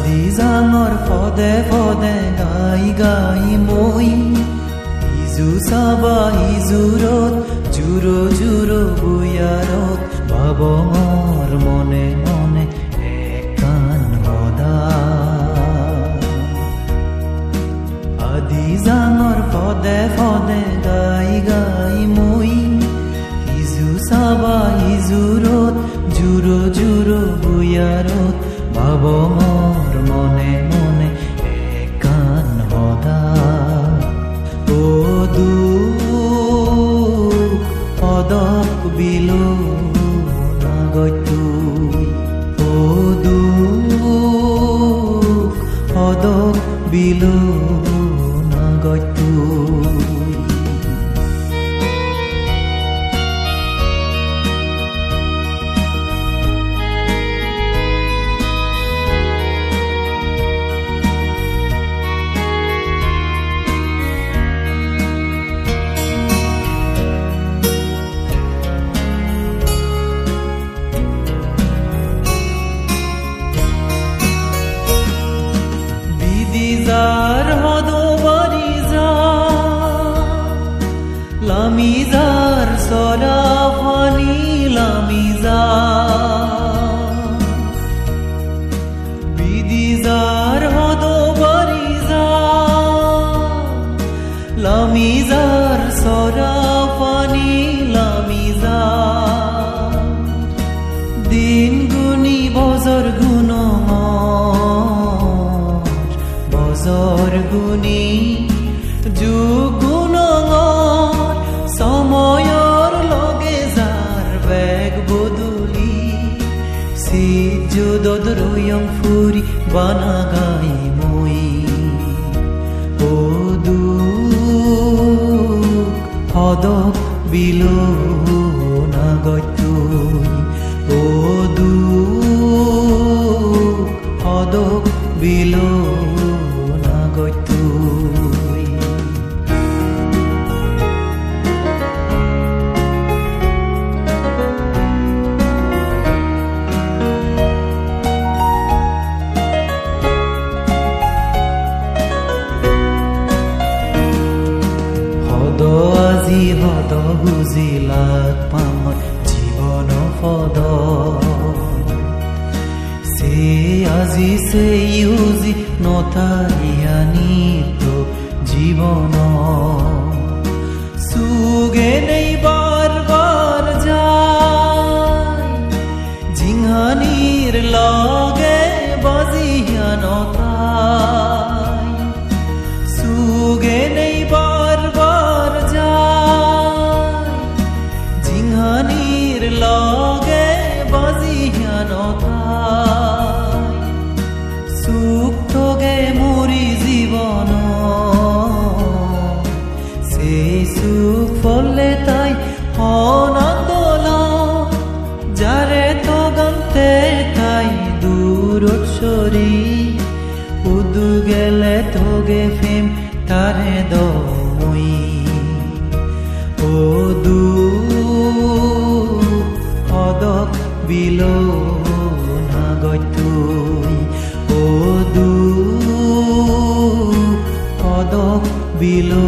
আদি জাঙৰ পদে পদে গাই গাই মই ইজু চাবা ইজুৰত জুৰো জুৰো বুয়াৰত ভাবঙৰ মনে মনে একান সদা আদি জাঙৰ পদে পদে গাই গাই মই ইজু চাবা ইজুৰত জুৰো জুৰো বুয়াৰত ভাবঙৰ মনে মনে একান সদা ও দুখ পদক বিলো নাগতুই ও দুখ পদক বিলো নাগতুই যার হদো বাড়ি যা লামি যার সরা ফানি লামি যা বিদি যার হদো বাড়ি যা লামি যার সরা ফানি লামি যা দিন গুনি বজর গুণ গুণী যুগুণ সময়ৰ লগে যাৰ বেগ বদলি সিজুদত ৰয়ং ফুৰি বানা গাই মই ও দুখ পদক বিলো নাগতুই ও দুখ পদক বিলো নাগতুই হদ আজি হদ বুজিলাক পাম জীৱন পদ সে আজি সে ইউজি নথাইয়ানিত জীবন সুগে নেই বারবার যায় জিংহানির লগে বাজিয়া নথাই সুগে নেই বারবার যায় জিংহানির লগে বাজিয়া নথাই সুখ তোগে মরি জীবন সেই সুখ ফলে তাই অনন্দল যারে তো গন্তে তাই দূরত সরি উদু গেলে তোগে ফেম তারে দই ও দুখ পদক বিলো নাগতুই ও দুখ পদক বিলো